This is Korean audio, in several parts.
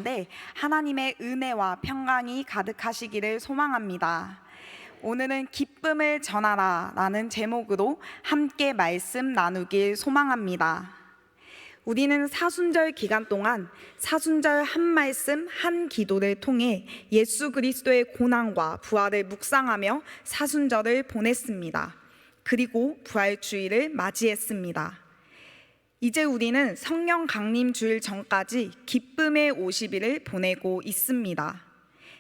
가운데 하나님의 은혜와 평강이 가득하시기를 소망합니다. 오늘은 기쁨을 전하라 라는 제목으로 함께 말씀 나누길 소망합니다. 우리는 사순절 기간 동안 사순절 한 말씀 한 기도를 통해 예수 그리스도의 고난과 부활을 묵상하며 사순절을 보냈습니다. 그리고 부활주일을 맞이했습니다. 이제 우리는 성령 강림 주일 전까지 기쁨의 50일을 보내고 있습니다.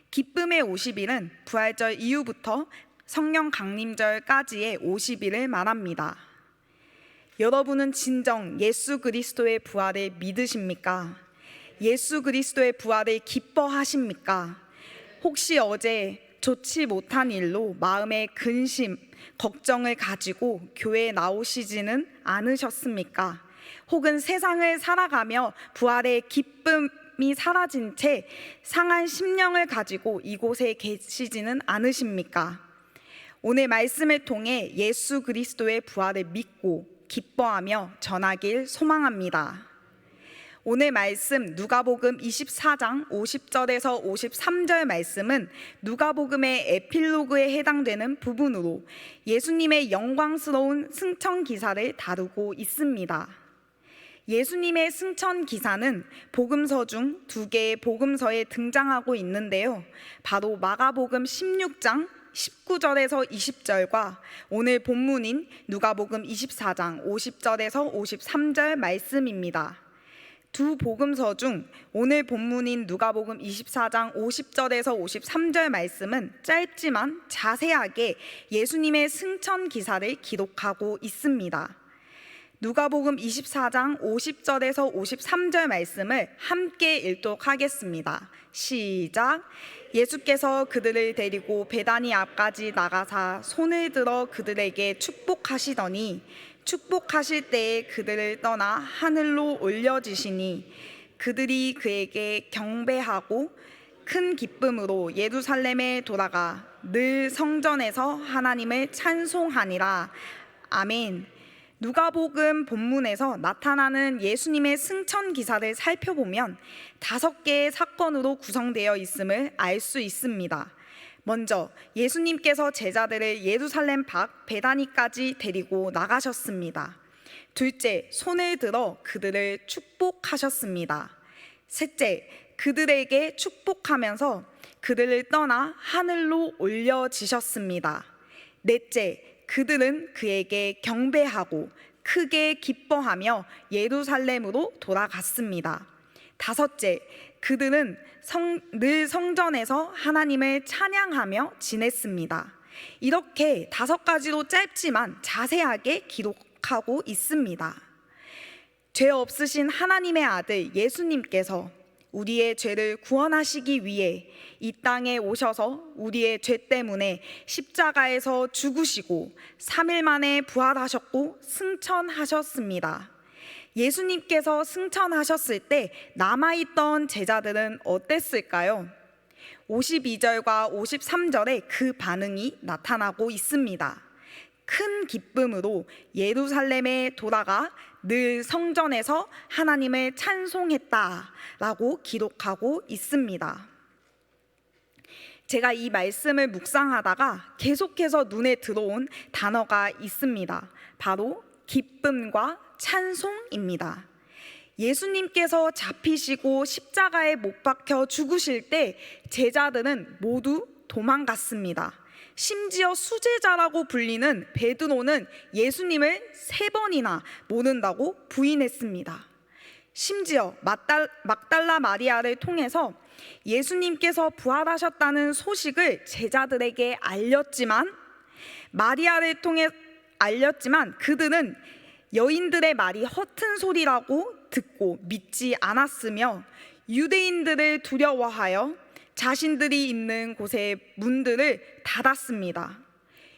기쁨의 50일은 부활절 이후부터 성령 강림절까지의 50일을 말합니다. 여러분은 진정 예수 그리스도의 부활을 믿으십니까? 예수 그리스도의 부활을 기뻐하십니까? 혹시 어제 좋지 못한 일로 마음의 근심, 걱정을 가지고 교회에 나오시지는 않으셨습니까? 혹은 세상을 살아가며 부활의 기쁨이 사라진 채 상한 심령을 가지고 이곳에 계시지는 않으십니까? 오늘 말씀을 통해 예수 그리스도의 부활을 믿고 기뻐하며 전하길 소망합니다. 오늘 말씀 누가복음 24장 50절에서 53절 말씀은 누가복음의 에필로그에 해당되는 부분으로 예수님의 영광스러운 승천 기사를 다루고 있습니다. 예수님의 승천 기사는 복음서 중 두 개의 복음서에 등장하고 있는데요. 바로 마가복음 16장 19절에서 20절과 오늘 본문인 누가복음 24장 50절에서 53절 말씀입니다. 두 복음서 중 오늘 본문인 누가복음 24장 50절에서 53절 말씀은 짧지만 자세하게 예수님의 승천 기사를 기록하고 있습니다. 누가복음 24장 50절에서 53절 말씀을 함께 읽도록 하겠습니다. 시작. 예수께서 그들을 데리고 베다니 앞까지 나가사 손을 들어 그들에게 축복하시더니 축복하실 때에 그들을 떠나 하늘로 올려지시니 그들이 그에게 경배하고 큰 기쁨으로 예루살렘에 돌아가 늘 성전에서 하나님을 찬송하니라. 아멘. 누가복음 본문에서 나타나는 예수님의 승천 기사를 살펴보면 5개의 사건으로 구성되어 있음을 알 수 있습니다. 먼저 예수님께서 제자들을 예루살렘 밖 베다니까지 데리고 나가셨습니다. 둘째, 손을 들어 그들을 축복하셨습니다. 셋째, 그들에게 축복하면서 그들을 떠나 하늘로 올려지셨습니다. 넷째, 그들은 그에게 경배하고 크게 기뻐하며 예루살렘으로 돌아갔습니다. 다섯째, 그들은 늘 성전에서 하나님을 찬양하며 지냈습니다. 이렇게 5가지로 짧지만 자세하게 기록하고 있습니다. 죄 없으신 하나님의 아들 예수님께서 우리의 죄를 구원하시기 위해 이 땅에 오셔서 우리의 죄 때문에 십자가에서 죽으시고 3일 만에 부활하셨고 승천하셨습니다. 예수님께서 승천하셨을 때 남아있던 제자들은 어땠을까요? 52절과 53절에 그 반응이 나타나고 있습니다. 큰 기쁨으로 예루살렘에 돌아가 늘 성전에서 하나님을 찬송했다라고 기록하고 있습니다. 제가 이 말씀을 묵상하다가 계속해서 눈에 들어온 단어가 있습니다. 바로 기쁨과 찬송입니다. 예수님께서 잡히시고 십자가에 못 박혀 죽으실 때 제자들은 모두 도망갔습니다. 심지어 수제자라고 불리는 베드로는 예수님을 3번이나 모른다고 부인했습니다. 심지어 막달라 마리아를 통해서 예수님께서 부활하셨다는 소식을 제자들에게 알렸지만 그들은 여인들의 말이 허튼 소리라고 듣고 믿지 않았으며 유대인들을 두려워하여 자신들이 있는 곳의 문들을 닫았습니다.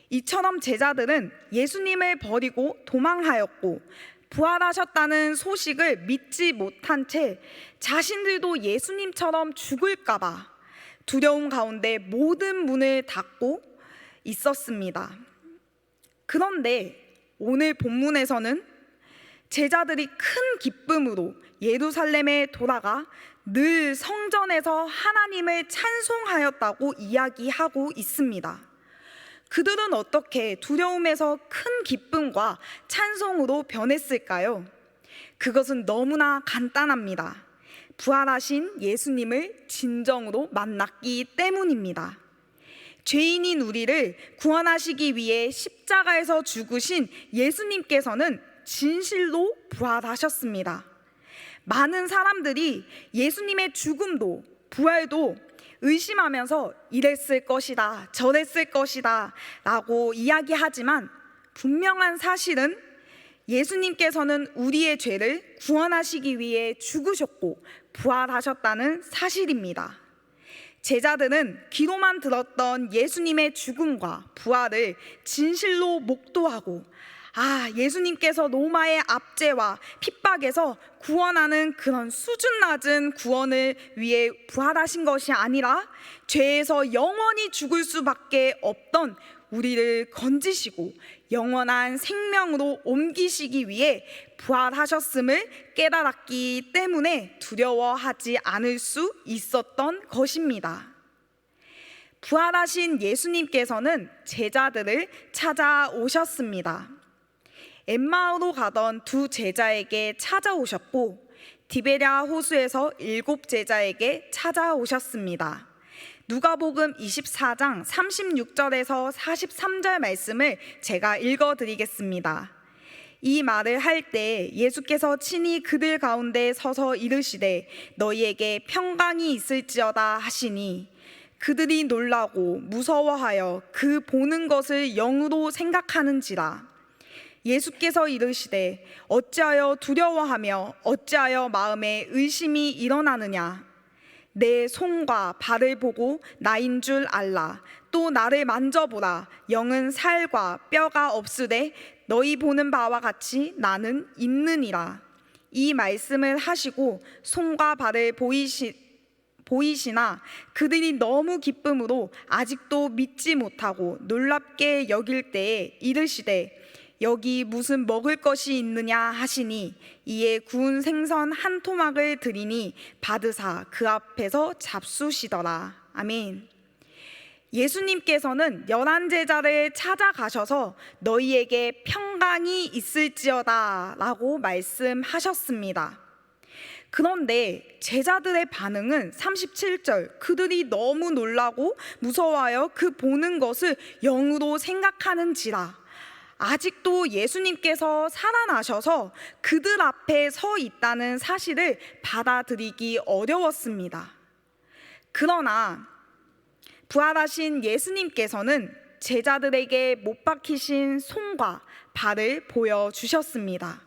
이처럼 제자들은 예수님을 버리고 도망하였고 부활하셨다는 소식을 믿지 못한 채 자신들도 예수님처럼 죽을까봐 두려움 가운데 모든 문을 닫고 있었습니다. 그런데 오늘 본문에서는 제자들이 큰 기쁨으로 예루살렘에 돌아가 늘 성전에서 하나님을 찬송하였다고 이야기하고 있습니다. 그들은 어떻게 두려움에서 큰 기쁨과 찬송으로 변했을까요? 그것은 너무나 간단합니다. 부활하신 예수님을 진정으로 만났기 때문입니다. 죄인인 우리를 구원하시기 위해 십자가에서 죽으신 예수님께서는 진실로 부활하셨습니다. 많은 사람들이 예수님의 죽음도 부활도 의심하면서 이랬을 것이다, 저랬을 것이다 라고 이야기하지만 분명한 사실은 예수님께서는 우리의 죄를 구원하시기 위해 죽으셨고 부활하셨다는 사실입니다. 제자들은 귀로만 들었던 예수님의 죽음과 부활을 진실로 목도하고 예수님께서 로마의 압제와 핍박에서 구원하는 그런 수준 낮은 구원을 위해 부활하신 것이 아니라 죄에서 영원히 죽을 수밖에 없던 우리를 건지시고 영원한 생명으로 옮기시기 위해 부활하셨음을 깨달았기 때문에 두려워하지 않을 수 있었던 것입니다. 부활하신 예수님께서는 제자들을 찾아오셨습니다. 엠마오로 가던 두 제자에게 찾아오셨고 디베랴 호수에서 7 제자에게 찾아오셨습니다. 누가복음 24장 36절에서 43절 말씀을 제가 읽어드리겠습니다. 이 말을 할 때 예수께서 친히 그들 가운데 서서 이르시되 너희에게 평강이 있을지어다 하시니 그들이 놀라고 무서워하여 그 보는 것을 영으로 생각하는지라. 예수께서 이르시되 어찌하여 두려워하며 어찌하여 마음에 의심이 일어나느냐. 내 손과 발을 보고 나인 줄 알라. 또 나를 만져보라. 영은 살과 뼈가 없으되 너희 보는 바와 같이 나는 있느니라. 이 말씀을 하시고 손과 발을 보이시나 그들이 너무 기쁨으로 아직도 믿지 못하고 놀랍게 여길 때에 이르시되 여기 무슨 먹을 것이 있느냐 하시니 이에 구운 생선 한 토막을 드리니 받으사 그 앞에서 잡수시더라. 아멘. 예수님께서는 11 제자를 찾아가셔서 너희에게 평강이 있을지어다 라고 말씀하셨습니다. 그런데 제자들의 반응은 37절 그들이 너무 놀라고 무서워하여 그 보는 것을 영으로 생각하는지라. 아직도 예수님께서 살아나셔서 그들 앞에 서 있다는 사실을 받아들이기 어려웠습니다. 그러나 부활하신 예수님께서는 제자들에게 못 박히신 손과 발을 보여주셨습니다.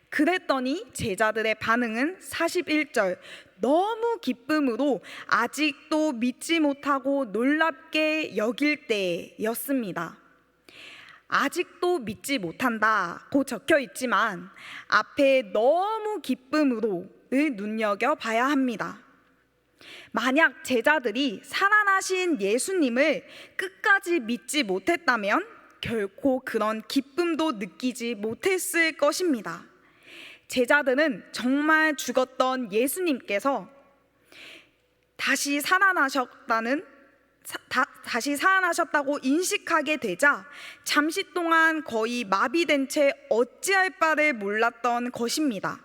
그랬더니 제자들의 반응은 41절 너무 기쁨으로 아직도 믿지 못하고 놀랍게 여길 때였습니다. 아직도 믿지 못한다고 적혀 있지만 앞에 너무 기쁨으로를 눈여겨봐야 합니다. 만약 제자들이 살아나신 예수님을 끝까지 믿지 못했다면 결코 그런 기쁨도 느끼지 못했을 것입니다. 제자들은 정말 죽었던 예수님께서 다시 살아나셨다고 인식하게 되자 잠시 동안 거의 마비된 채 어찌할 바를 몰랐던 것입니다.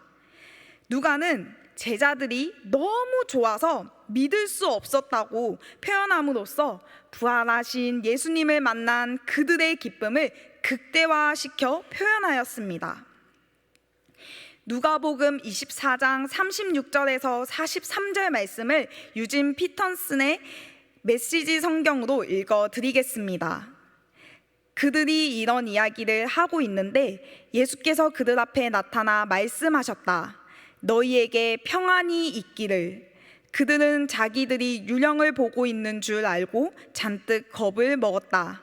누가는 제자들이 너무 좋아서 믿을 수 없었다고 표현함으로써 부활하신 예수님을 만난 그들의 기쁨을 극대화시켜 표현하였습니다. 누가복음 24장 36절에서 43절 말씀을 유진 피터슨의 메시지 성경으로 읽어드리겠습니다. 그들이 이런 이야기를 하고 있는데 예수께서 그들 앞에 나타나 말씀하셨다. 너희에게 평안이 있기를. 그들은 자기들이 유령을 보고 있는 줄 알고 잔뜩 겁을 먹었다.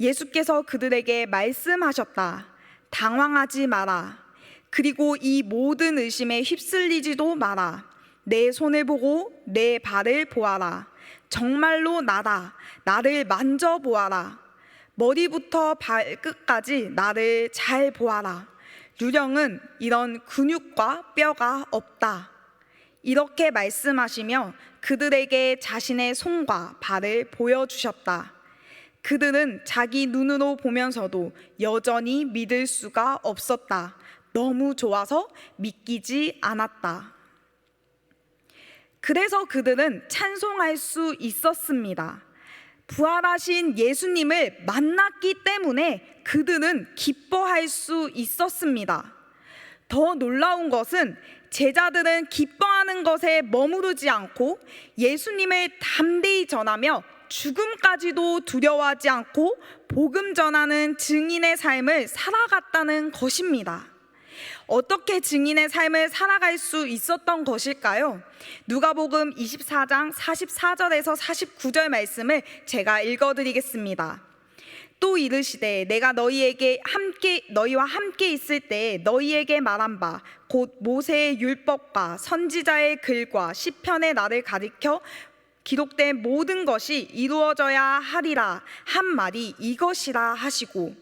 예수께서 그들에게 말씀하셨다. 당황하지 마라. 그리고 이 모든 의심에 휩쓸리지도 마라. 내 손을 보고 내 발을 보아라. 정말로 나다. 나를 만져보아라. 머리부터 발끝까지 나를 잘 보아라. 유령은 이런 근육과 뼈가 없다. 이렇게 말씀하시며 그들에게 자신의 손과 발을 보여주셨다. 그들은 자기 눈으로 보면서도 여전히 믿을 수가 없었다. 너무 좋아서 믿기지 않았다. 그래서 그들은 찬송할 수 있었습니다. 부활하신 예수님을 만났기 때문에 그들은 기뻐할 수 있었습니다. 더 놀라운 것은 제자들은 기뻐하는 것에 머무르지 않고 예수님을 담대히 전하며 죽음까지도 두려워하지 않고 복음 전하는 증인의 삶을 살아갔다는 것입니다. 어떻게 증인의 삶을 살아갈 수 있었던 것일까요? 누가복음 24장 44절에서 49절 말씀을 제가 읽어드리겠습니다. 또 이르시되 내가 너희와 함께 있을 때 너희에게 말한 바 곧 모세의 율법과 선지자의 글과 시편의 나를 가리켜 기록된 모든 것이 이루어져야 하리라 한 말이 이것이라 하시고,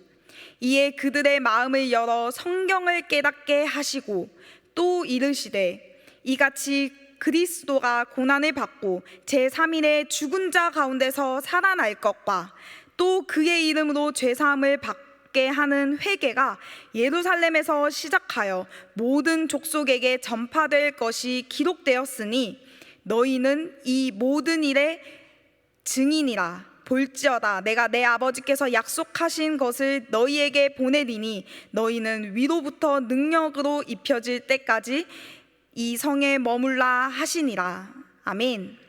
이에 그들의 마음을 열어 성경을 깨닫게 하시고, 또 이르시되 이같이 그리스도가 고난을 받고 제3일에 죽은 자 가운데서 살아날 것과 또 그의 이름으로 죄사함을 받게 하는 회개가 예루살렘에서 시작하여 모든 족속에게 전파될 것이 기록되었으니 너희는 이 모든 일의 증인이라. 볼지어다 내가 내 아버지께서 약속하신 것을 너희에게 보내리니 너희는 위로부터 능력으로 입혀질 때까지 이 성에 머물라 하시니라. 아멘.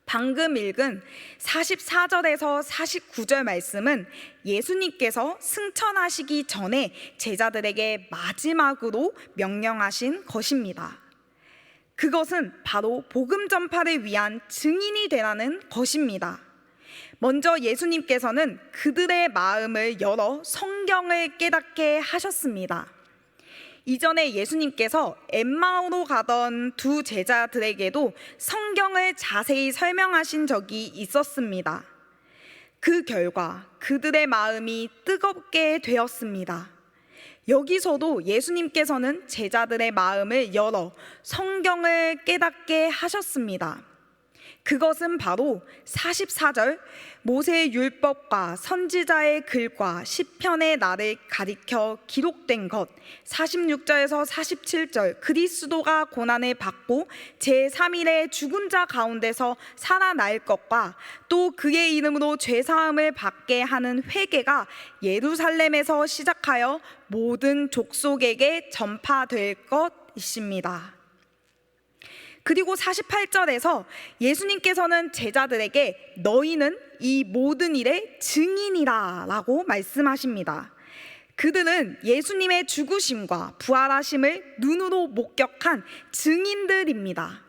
방금 읽은 44절에서 49절 말씀은 예수님께서 승천하시기 전에 제자들에게 마지막으로 명령하신 것입니다. 그것은 바로 복음 전파를 위한 증인이 되라는 것입니다. 먼저 예수님께서는 그들의 마음을 열어 성경을 깨닫게 하셨습니다. 이전에 예수님께서 엠마오로 가던 두 제자들에게도 성경을 자세히 설명하신 적이 있었습니다. 그 결과 그들의 마음이 뜨겁게 되었습니다. 여기서도 예수님께서는 제자들의 마음을 열어 성경을 깨닫게 하셨습니다. 그것은 바로 44절 모세의 율법과 선지자의 글과 시편의 나를 가리켜 기록된 것, 46절에서 47절 그리스도가 고난을 받고 제3일에 죽은 자 가운데서 살아날 것과 또 그의 이름으로 죄사함을 받게 하는 회개가 예루살렘에서 시작하여 모든 족속에게 전파될 것입니다. 그리고 48절에서 예수님께서는 제자들에게 너희는 이 모든 일의 증인이라 라고 말씀하십니다. 그들은 예수님의 죽으심과 부활하심을 눈으로 목격한 증인들입니다.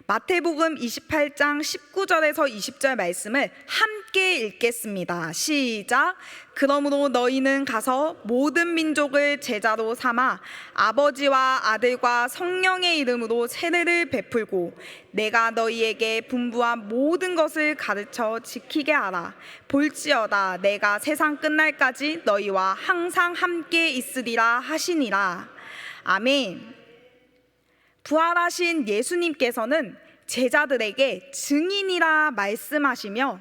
마태복음 28장 19절에서 20절 말씀을 함께 읽겠습니다. 시작. 그러므로 너희는 가서 모든 민족을 제자로 삼아 아버지와 아들과 성령의 이름으로 세례를 베풀고 내가 너희에게 분부한 모든 것을 가르쳐 지키게 하라. 볼지어다 내가 세상 끝날까지 너희와 항상 함께 있으리라 하시니라. 아멘. 부활하신 예수님께서는 제자들에게 증인이라 말씀하시며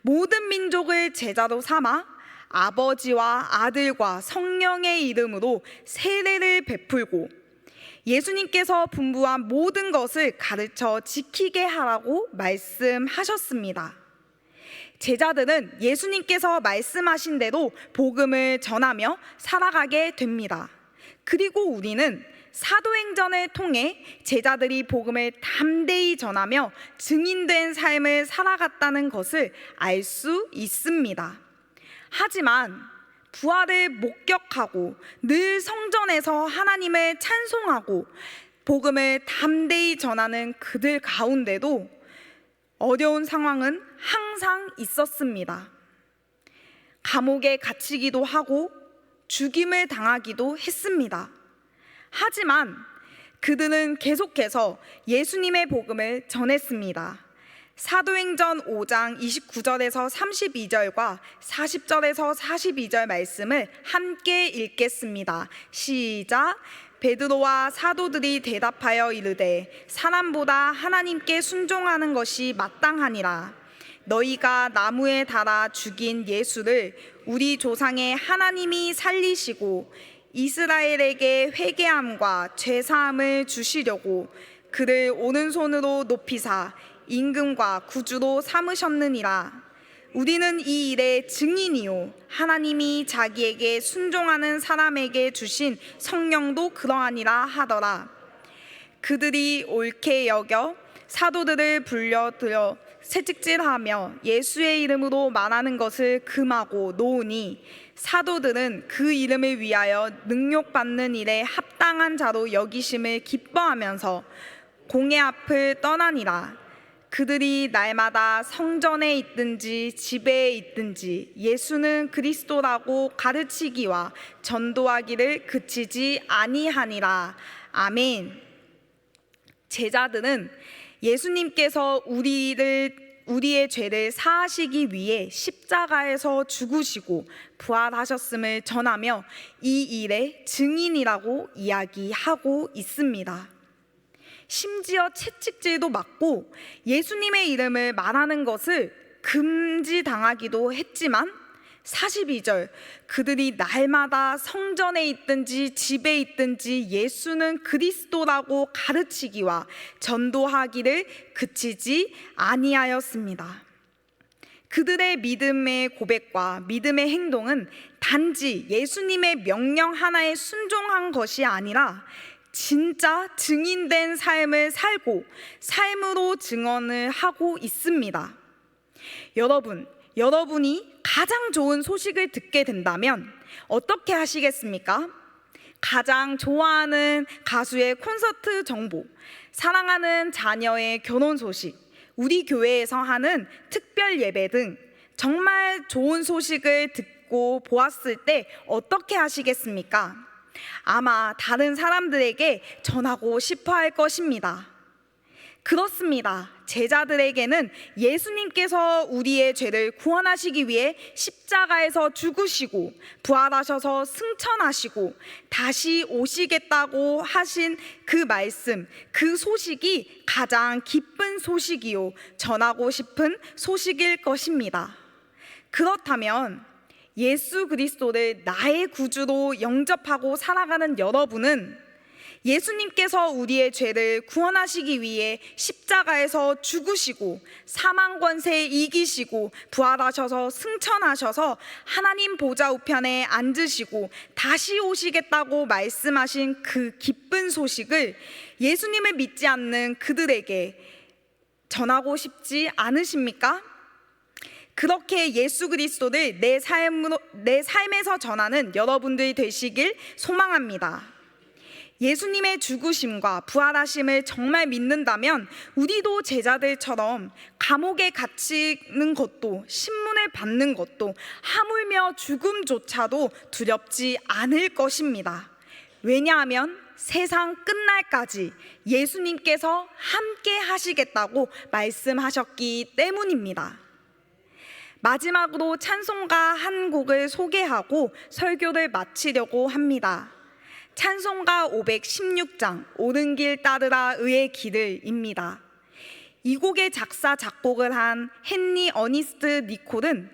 모든 민족을 제자로 삼아 아버지와 아들과 성령의 이름으로 세례를 베풀고 예수님께서 분부한 모든 것을 가르쳐 지키게 하라고 말씀하셨습니다. 제자들은 예수님께서 말씀하신 대로 복음을 전하며 살아가게 됩니다. 그리고 우리는 사도행전을 통해 제자들이 복음을 담대히 전하며 증인된 삶을 살아갔다는 것을 알 수 있습니다. 하지만 부활을 목격하고 늘 성전에서 하나님을 찬송하고 복음을 담대히 전하는 그들 가운데도 어려운 상황은 항상 있었습니다. 감옥에 갇히기도 하고 죽임을 당하기도 했습니다. 하지만 그들은 계속해서 예수님의 복음을 전했습니다. 사도행전 5장 29절에서 32절과 40절에서 42절 말씀을 함께 읽겠습니다. 시작. 베드로와 사도들이 대답하여 이르되 사람보다 하나님께 순종하는 것이 마땅하니라. 너희가 나무에 달아 죽인 예수를 우리 조상의 하나님이 살리시고 이스라엘에게 회개함과 죄사함을 주시려고 그를 오른손으로 높이사 임금과 구주로 삼으셨느니라. 우리는 이 일의 증인이요 하나님이 자기에게 순종하는 사람에게 주신 성령도 그러하니라 하더라. 그들이 옳게 여겨 사도들을 불러들여 채찍질하며 예수의 이름으로 말하는 것을 금하고 놓으니 사도들은 그 이름을 위하여 능욕받는 일에 합당한 자로 여기심을 기뻐하면서 공회 앞을 떠나니라. 그들이 날마다 성전에 있든지 집에 있든지 예수는 그리스도라고 가르치기와 전도하기를 그치지 아니하니라. 아멘. 제자들은 예수님께서 우리의 죄를 사하시기 위해 십자가에서 죽으시고 부활하셨음을 전하며 이 일의 증인이라고 이야기하고 있습니다. 심지어 채찍질도 맞고 예수님의 이름을 말하는 것을 금지당하기도 했지만 42절 그들이 날마다 성전에 있든지 집에 있든지 예수는 그리스도라고 가르치기와 전도하기를 그치지 아니하였습니다. 그들의 믿음의 고백과 믿음의 행동은 단지 예수님의 명령 하나에 순종한 것이 아니라 진짜 증인된 삶을 살고 삶으로 증언을 하고 있습니다. 여러분이 가장 좋은 소식을 듣게 된다면 어떻게 하시겠습니까? 가장 좋아하는 가수의 콘서트 정보, 사랑하는 자녀의 결혼 소식, 우리 교회에서 하는 특별 예배 등 정말 좋은 소식을 듣고 보았을 때 어떻게 하시겠습니까? 아마 다른 사람들에게 전하고 싶어 할 것입니다. 그렇습니다. 제자들에게는 예수님께서 우리의 죄를 구원하시기 위해 십자가에서 죽으시고 부활하셔서 승천하시고 다시 오시겠다고 하신 그 말씀, 그 소식이 가장 기쁜 소식이요 전하고 싶은 소식일 것입니다. 그렇다면 예수 그리스도를 나의 구주로 영접하고 살아가는 여러분은 예수님께서 우리의 죄를 구원하시기 위해 십자가에서 죽으시고 사망 권세 이기시고 부활하셔서 승천하셔서 하나님 보좌 우편에 앉으시고 다시 오시겠다고 말씀하신 그 기쁜 소식을 예수님을 믿지 않는 그들에게 전하고 싶지 않으십니까? 그렇게 예수 그리스도를 내 삶에서 전하는 여러분들이 되시길 소망합니다. 예수님의 죽으심과 부활하심을 정말 믿는다면 우리도 제자들처럼 감옥에 갇히는 것도 신문을 받는 것도 하물며 죽음조차도 두렵지 않을 것입니다. 왜냐하면 세상 끝날까지 예수님께서 함께 하시겠다고 말씀하셨기 때문입니다. 마지막으로 찬송가 한 곡을 소개하고 설교를 마치려고 합니다. 찬송가 516장 옳은 길 따르라 의의 길을입니다. 이 곡의 작사 작곡을 한 헨리 어니스트 니콜은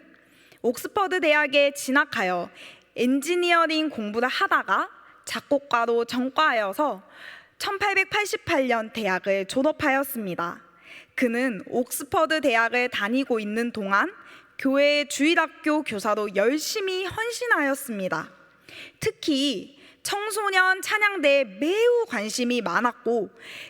옥스퍼드 대학에 진학하여 엔지니어링 공부를 하다가 작곡가로 전과하여서 1888년 대학을 졸업하였습니다. 그는 옥스퍼드 대학을 다니고 있는 동안 교회 주일학교 교사로 열심히 헌신하였습니다. 특히 청소년 찬양대에 매우 관심이 많았고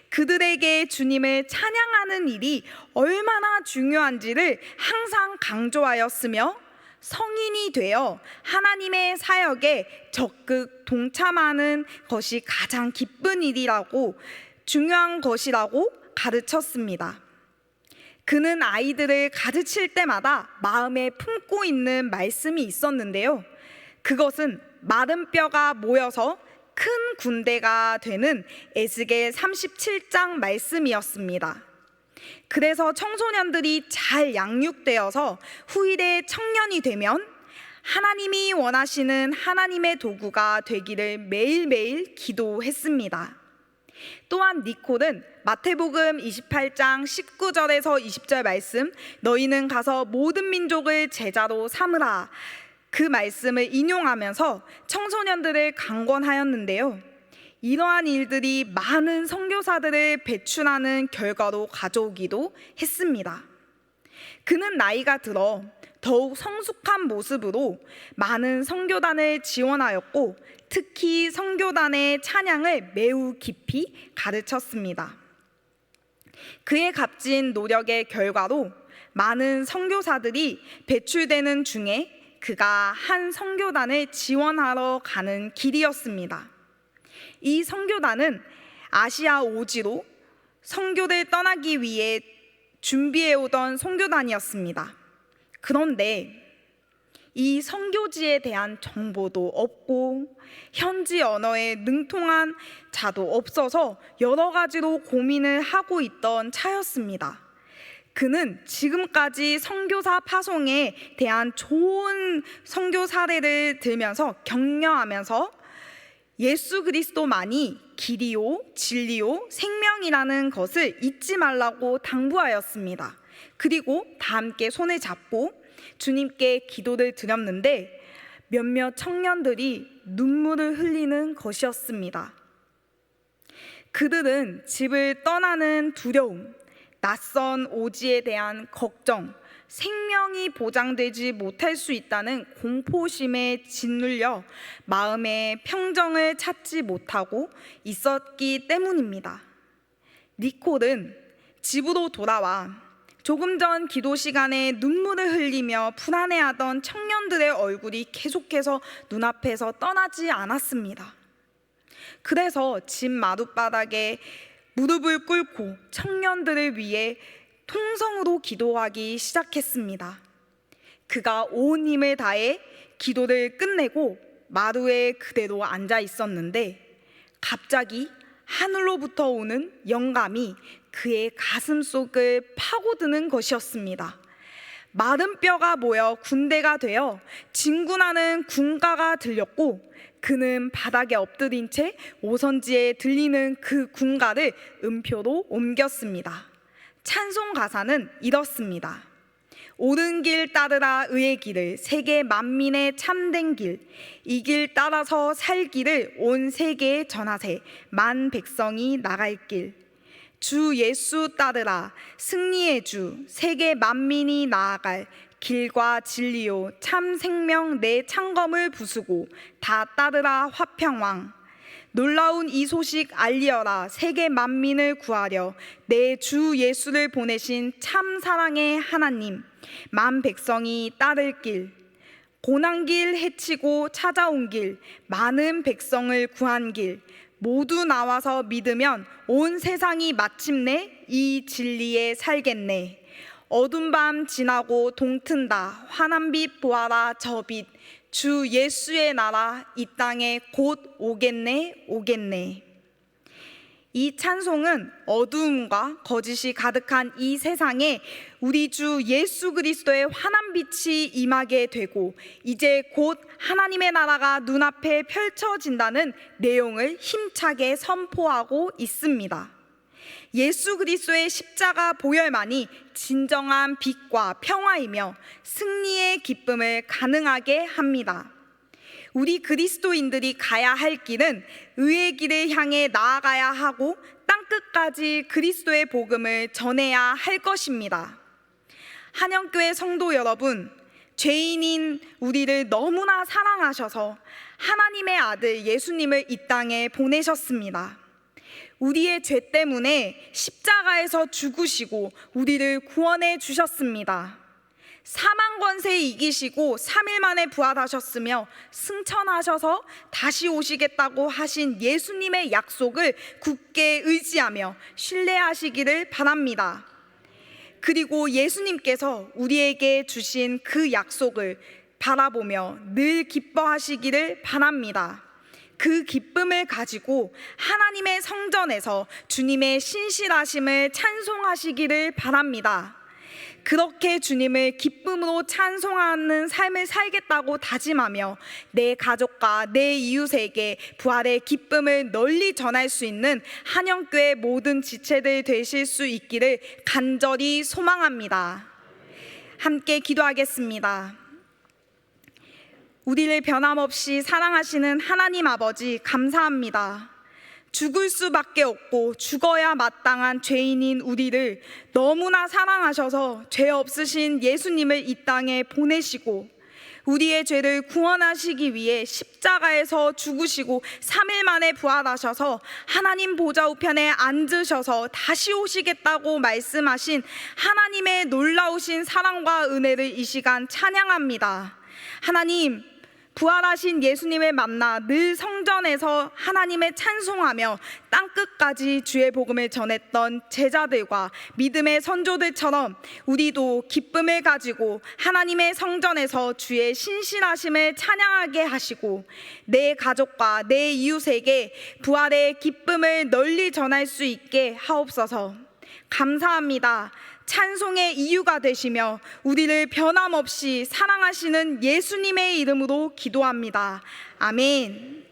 그들에게 주님을 찬양하는 일이 얼마나 중요한지를 항상 강조하였으며 성인이 되어 하나님의 사역에 적극 동참하는 것이 가장 기쁜 일이라고 중요한 것이라고 가르쳤습니다. 그는 아이들을 가르칠 때마다 마음에 품고 있는 말씀이 있었는데요. 그것은 마른 뼈가 모여서 큰 군대가 되는 에스겔 37장 말씀이었습니다. 그래서 청소년들이 잘 양육되어서 후일에 청년이 되면 하나님이 원하시는 하나님의 도구가 되기를 매일매일 기도했습니다. 또한 니콜은 마태복음 28장 19절에서 20절 말씀, 너희는 가서 모든 민족을 제자로 삼으라, 그 말씀을 인용하면서 청소년들을 강권하였는데요, 이러한 일들이 많은 선교사들을 배출하는 결과로 가져오기도 했습니다. 그는 나이가 들어 더욱 성숙한 모습으로 많은 선교단을 지원하였고, 특히 선교단의 찬양을 매우 깊이 가르쳤습니다. 그의 값진 노력의 결과로 많은 선교사들이 배출되는 중에 그가 한 선교단을 지원하러 가는 길이었습니다. 이 선교단은 아시아 오지로 선교를 떠나기 위해 준비해오던 선교단이었습니다. 그런데 이 선교지에 대한 정보도 없고 현지 언어에 능통한 자도 없어서 여러 가지로 고민을 하고 있던 차였습니다. 그는 지금까지 선교사 파송에 대한 좋은 선교 사례를 들면서 격려하면서 예수 그리스도만이 길이요, 진리요, 생명이라는 것을 잊지 말라고 당부하였습니다. 그리고 다 함께 손을 잡고 주님께 기도를 드렸는데 몇몇 청년들이 눈물을 흘리는 것이었습니다. 그들은 집을 떠나는 두려움, 낯선 오지에 대한 걱정, 생명이 보장되지 못할 수 있다는 공포심에 짓눌려 마음의 평정을 찾지 못하고 있었기 때문입니다. 니콜은 집으로 돌아와 조금 전 기도 시간에 눈물을 흘리며 불안해하던 청년들의 얼굴이 계속해서 눈앞에서 떠나지 않았습니다. 그래서 집 마룻바닥에 무릎을 꿇고 청년들을 위해 통성으로 기도하기 시작했습니다. 그가 온 힘을 다해 기도를 끝내고 마루에 그대로 앉아 있었는데 갑자기 하늘로부터 오는 영감이 그의 가슴 속을 파고드는 것이었습니다. 마른 뼈가 모여 군대가 되어 진군하는 군가가 들렸고, 그는 바닥에 엎드린 채 오선지에 들리는 그 군가를 음표로 옮겼습니다. 찬송 가사는 이렇습니다. 옳은 길 따르라 의의 길을, 세계 만민의 참된 길, 이 길 따라서 살기를 온 세계에 전하세, 만 백성이 나갈 길. 주 예수 따르라 승리의 주, 세계 만민이 나아갈 길과 진리요 참 생명 내 창검을 부수고 다 따르라 화평왕. 놀라운 이 소식 알리어라, 세계 만민을 구하려 내 주 예수를 보내신 참 사랑의 하나님, 만 백성이 따를 길. 고난길 헤치고 찾아온 길, 많은 백성을 구한 길, 모두 나와서 믿으면 온 세상이 마침내 이 진리에 살겠네. 어두운 밤 지나고 동튼다, 환한 빛 보아라 저 빛, 주 예수의 나라 이 땅에 곧 오겠네 오겠네. 이 찬송은 어두움과 거짓이 가득한 이 세상에 우리 주 예수 그리스도의 환한 빛이 임하게 되고 이제 곧 하나님의 나라가 눈앞에 펼쳐진다는 내용을 힘차게 선포하고 있습니다. 예수 그리스도의 십자가 보혈만이 진정한 빛과 평화이며 승리의 기쁨을 가능하게 합니다. 우리 그리스도인들이 가야 할 길은 의의 길을 향해 나아가야 하고 땅끝까지 그리스도의 복음을 전해야 할 것입니다. 한영교회 성도 여러분, 죄인인 우리를 너무나 사랑하셔서 하나님의 아들 예수님을 이 땅에 보내셨습니다. 우리의 죄 때문에 십자가에서 죽으시고 우리를 구원해 주셨습니다. 사망 권세 이기시고 3일 만에 부활하셨으며 승천하셔서 다시 오시겠다고 하신 예수님의 약속을 굳게 의지하며 신뢰하시기를 바랍니다. 그리고 예수님께서 우리에게 주신 그 약속을 바라보며 늘 기뻐하시기를 바랍니다. 그 기쁨을 가지고 하나님의 성전에서 주님의 신실하심을 찬송하시기를 바랍니다. 그렇게 주님을 기쁨으로 찬송하는 삶을 살겠다고 다짐하며 내 가족과 내 이웃에게 부활의 기쁨을 널리 전할 수 있는 한영교회 모든 지체들 되실 수 있기를 간절히 소망합니다. 함께 기도하겠습니다. 우리를 변함없이 사랑하시는 하나님 아버지, 감사합니다. 죽을 수밖에 없고 죽어야 마땅한 죄인인 우리를 너무나 사랑하셔서 죄 없으신 예수님을 이 땅에 보내시고 우리의 죄를 구원하시기 위해 십자가에서 죽으시고 3일 만에 부활하셔서 하나님 보좌 우편에 앉으셔서 다시 오시겠다고 말씀하신 하나님의 놀라우신 사랑과 은혜를 이 시간 찬양합니다. 하나님, 부활하신 예수님을 만나 늘 성전에서 하나님을 찬송하며 땅끝까지 주의 복음을 전했던 제자들과 믿음의 선조들처럼 우리도 기쁨을 가지고 하나님의 성전에서 주의 신실하심을 찬양하게 하시고 내 가족과 내 이웃에게 부활의 기쁨을 널리 전할 수 있게 하옵소서. 감사합니다. 찬송의 이유가 되시며 우리를 변함없이 사랑하시는 예수님의 이름으로 기도합니다. 아멘.